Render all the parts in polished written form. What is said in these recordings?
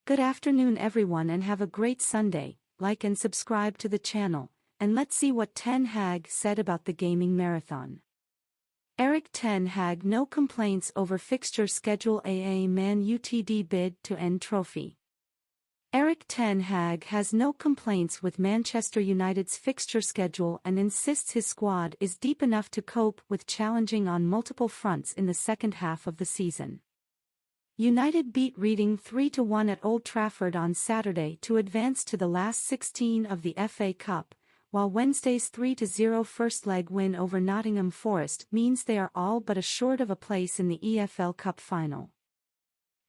Good afternoon everyone and have a great Sunday. Like and subscribe to the channel, and let's see what Ten Hag said about the gaming marathon. Erik Ten Hag no complaints over fixture schedule. Man Utd bid to end trophy. Erik Ten Hag has no complaints with Manchester United's fixture schedule and insists his squad is deep enough to cope with challenging on multiple fronts in the second half of the season. United beat Reading 3-1 at Old Trafford on Saturday to advance to the last 16 of the FA Cup, while Wednesday's 3-0 first leg win over Nottingham Forest means they are all but assured of a place in the EFL Cup final.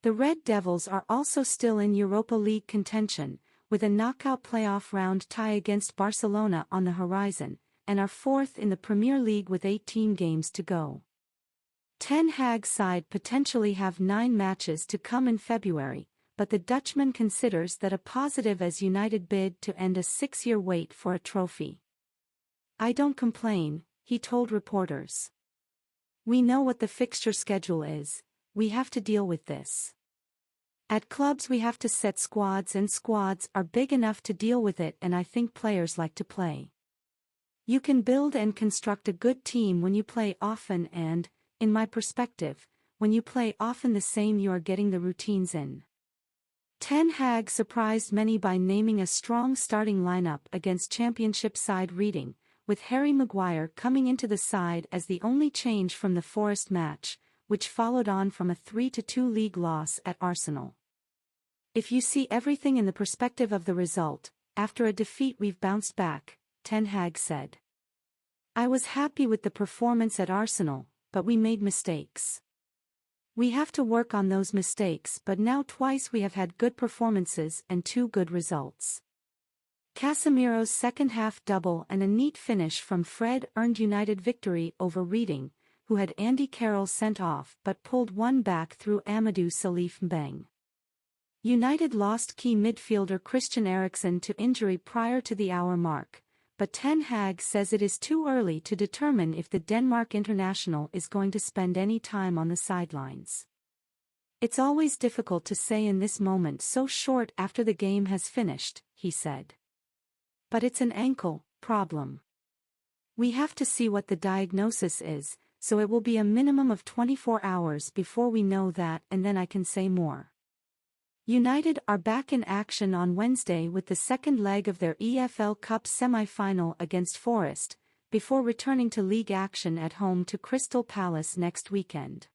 The Red Devils are also still in Europa League contention, with a knockout playoff round tie against Barcelona on the horizon, and are fourth in the Premier League with 18 games to go. Ten Hag's side potentially have 9 matches to come in February, but the Dutchman considers that a positive as United bid to end a 6-year wait for a trophy. "I don't complain," he told reporters. "We know what the fixture schedule is, we have to deal with this. At clubs we have to set squads and squads are big enough to deal with it, and I think players like to play. You can build and construct a good team when you play often, and, in my perspective, when you play often the same you are getting the routines in." Ten Hag surprised many by naming a strong starting lineup against Championship side Reading, with Harry Maguire coming into the side as the only change from the Forest match, which followed on from a 3-2 league loss at Arsenal. "If you see everything in the perspective of the result, after a defeat we've bounced back," Ten Hag said. "I was happy with the performance at Arsenal, but we made mistakes. We have to work on those mistakes, but now twice we have had good performances and 2 good results." Casemiro's second-half double and a neat finish from Fred earned United victory over Reading, who had Andy Carroll sent off but pulled one back through Amadou Salif Mbeng. United lost key midfielder Christian Eriksen to injury prior to the hour mark, but Ten Hag says it is too early to determine if the Denmark international is going to spend any time on the sidelines. "It's always difficult to say in this moment so short after the game has finished," he said. "But it's an ankle problem. We have to see what the diagnosis is, so it will be a minimum of 24 hours before we know that, and then I can say more." United are back in action on Wednesday with the second leg of their EFL Cup semi-final against Forest, before returning to league action at home to Crystal Palace next weekend.